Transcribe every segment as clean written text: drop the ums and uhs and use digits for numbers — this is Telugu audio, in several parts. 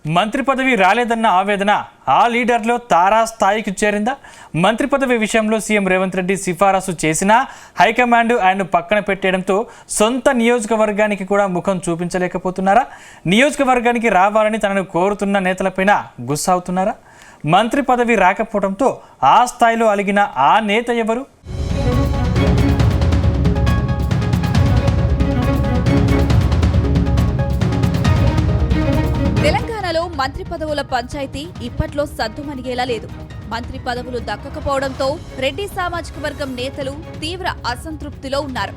మంత్రి పదవి రాలేదన్న ఆవేదన ఆ లీడర్లో తారా స్థాయికి చేరిందా? మంత్రి పదవి విషయంలో సీఎం రేవంత్ రెడ్డి సిఫారసు చేసినా హైకమాండ్ ఆయన్ను పక్కన పెట్టేయడంతో సొంత నియోజకవర్గానికి కూడా ముఖం చూపించలేకపోతున్నారా? నియోజకవర్గానికి రావాలని తనను కోరుతున్న నేతలపైన గుస్సవుతున్నారా? మంత్రి పదవి రాకపోవడంతో ఆ స్థాయిలో అలిగిన ఆ నేత ఎవరు? తెలంగాణలో మంత్రి పదవుల పంచాయతీ ఇప్పట్లో సద్దుమణిగేలా లేదు. మంత్రి పదవులు దక్కకపోవడంతో రెడ్డి సామాజిక వర్గం నేతలు తీవ్ర అసంతృప్తిలో ఉన్నారు.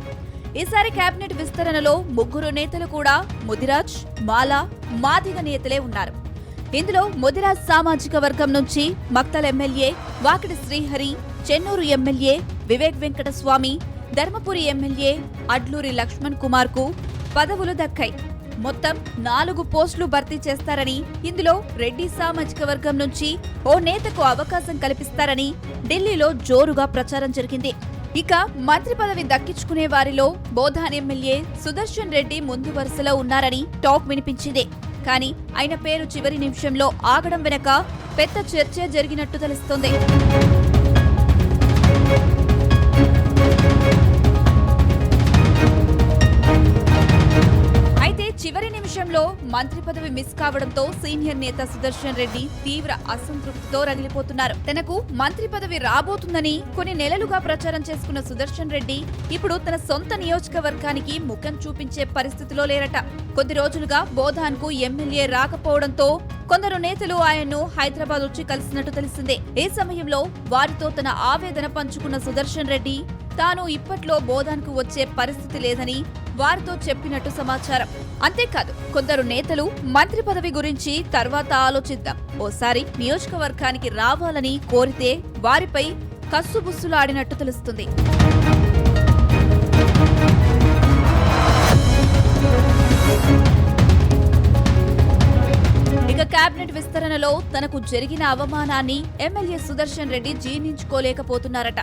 ఈసారి కేబినెట్ విస్తరణలో 3 నేతలు కూడా ముదిరాజ్, మాలా, మాదిగ నేతలే ఉన్నారు. ఇందులో ముదిరాజ్ సామాజిక వర్గం నుంచి Makthal MLA Vakiti Srihari, Chennur MLA Vivek Venkataswamy, Dharmapuri MLA Adluri Laxman Kumar కు పదవులు దక్కాయి. మొత్తం 4 పోస్టులు భర్తీ చేస్తారని, ఇందులో రెడ్డి సామాజిక వర్గం నుంచి ఓ నేతకు అవకాశం కల్పిస్తారని ఢిల్లీలో జోరుగా ప్రచారం జరిగింది. ఇక మంత్రి పదవి దక్కించుకునే వారిలో బోధాన్ ఎమ్మెల్యే సుదర్శన్ రెడ్డి ముందు వరుసలో ఉన్నారని టాక్ వినిపించింది. కానీ ఆయన పేరు చివరి నిమిషంలో ఆగడం వెనక పెద్ద చర్చ జరిగినట్టు తెలుస్తోంది. చివరి నిమిషంలో మంత్రి పదవి మిస్ కావడంతో సీనియర్ నేత సుదర్శన్ రెడ్డి తీవ్ర అసంతృప్తితో రగిలిపోతున్నారు. తనకు మంత్రి పదవి రాబోతుందని కొన్ని నెలలుగా ప్రచారం చేసుకున్న సుదర్శన్ రెడ్డి ఇప్పుడు తన సొంత నియోజకవర్గానికి ముఖం చూపించే పరిస్థితిలో లేరట. కొద్ది రోజులుగా బోధాన్ కు ఎమ్మెల్యే రాకపోవడంతో కొందరు నేతలు ఆయన్ను హైదరాబాద్ వచ్చి కలిసినట్టు తెలిసిందే. ఈ సమయంలో వారితో తన ఆవేదన పంచుకున్న సుదర్శన్ రెడ్డి తాను ఇప్పట్లో బోధాన్ కు వచ్చే పరిస్థితి లేదని వారితో చెప్పినట్టు సమాచారం. అంతేకాదు కొందరు నేతలు మంత్రి పదవి గురించి తర్వాత ఆలోచిద్దాం, ఓసారి నియోజకవర్గానికి రావాలని కోరితే వారిపై కస్సుబుస్సులాడినట్టు తెలుస్తుంది. ఇక కేబినెట్ విస్తరణలో తనకు జరిగిన అవమానాన్ని ఎమ్మెల్యే సుదర్శన్ రెడ్డి జీర్ణించుకోలేకపోతున్నారట.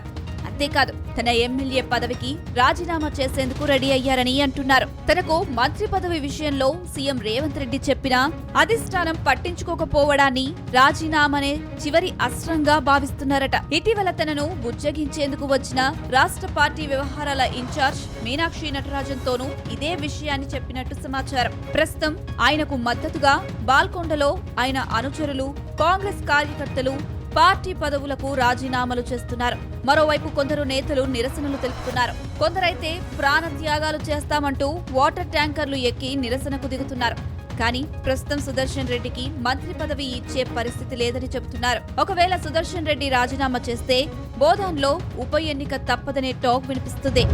అంతేకాదు తన ఎమ్మెల్యే పదవికి రాజీనామా చేసేందుకు రెడీ అయ్యారని అంటున్నారు. తనకు మంత్రి పదవి విషయంలో సీఎం రేవంత్ రెడ్డి చెప్పినా అధిష్టానం పట్టించుకోకపోవడాన్ని రాజీనామానే చివరి అస్త్రంగా భావిస్తున్నారట. ఇటీవల తనను బుజ్జగించేందుకు వచ్చిన రాష్ట్ర పార్టీ వ్యవహారాల ఇన్ఛార్జ్ మీనాక్షి నటరాజన్తోనూ ఇదే విషయాన్ని చెప్పినట్టు సమాచారం. ప్రస్తుతం ఆయనకు మద్దతుగా బాల్కొండలో ఆయన అనుచరులు, కాంగ్రెస్ కార్యకర్తలు పార్టీ పదవులకు రాజీనామాలు చేస్తున్నారు. మరోవైపు కొందరు నేతలు నిరసనలు తెలుపుతున్నారు. కొందరైతే ప్రాణత్యాగాలు చేస్తామంటూ వాటర్ ట్యాంకర్లు ఎక్కి నిరసనకు దిగుతున్నారు. కానీ ప్రస్తుతం సుదర్శన్ రెడ్డికి మంత్రి పదవి ఇచ్చే పరిస్థితి లేదని చెబుతున్నారు. ఒకవేళ సుదర్శన్ రెడ్డి రాజీనామా చేస్తే బోధాన్లో ఉప ఎన్నిక తప్పదనే టాక్ వినిపిస్తుంది.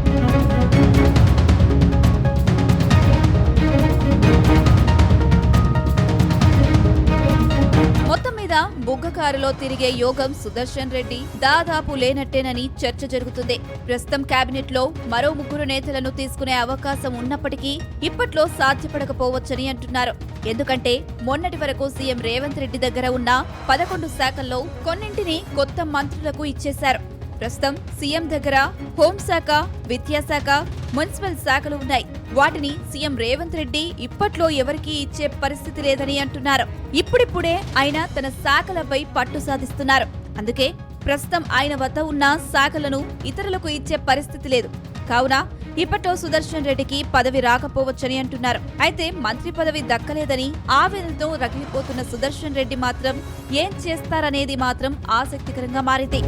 బుగ్గకారులో తిరిగే యోగం సుదర్శన్ రెడ్డి దాదాపు లేనట్టేనని చర్చ జరుగుతుంది. ప్రస్తుతం కేబినెట్ లో మరో 3 నేతలను తీసుకునే అవకాశం ఉన్నప్పటికీ ఇప్పట్లో సాధ్యపడకపోవచ్చని అంటున్నారు. ఎందుకంటే మొన్నటి వరకు సీఎం రేవంత్ రెడ్డి దగ్గర ఉన్న 11 శాఖల్లో కొన్నింటిని కొత్త మంత్రులకు ఇచ్చేశారు. ప్రస్తుతం సీఎం దగ్గర హోంశాఖ, విద్యాశాఖ, మున్సిపల్ శాఖలు ఉన్నాయి. వాటిని సీఎం రేవంత్ రెడ్డి ఇప్పట్లో ఎవరికీ ఇచ్చే పరిస్థితి లేదని అంటున్నారు. ఇప్పుడిప్పుడే ఆయన తన శాఖలపై పట్టు సాధిస్తున్నారు. అందుకే ప్రస్తుతం ఆయన వద్ద ఉన్న శాఖలను ఇతరులకు ఇచ్చే పరిస్థితి లేదు. కావున ఇప్పట్లో సుదర్శన్ రెడ్డికి పదవి రాకపోవచ్చని అంటున్నారు. అయితే మంత్రి పదవి దక్కలేదని ఆవేదనతో రగిలిపోతున్న సుదర్శన్ రెడ్డి మాత్రం ఏం చేస్తారనేది మాత్రం ఆసక్తికరంగా మారింది.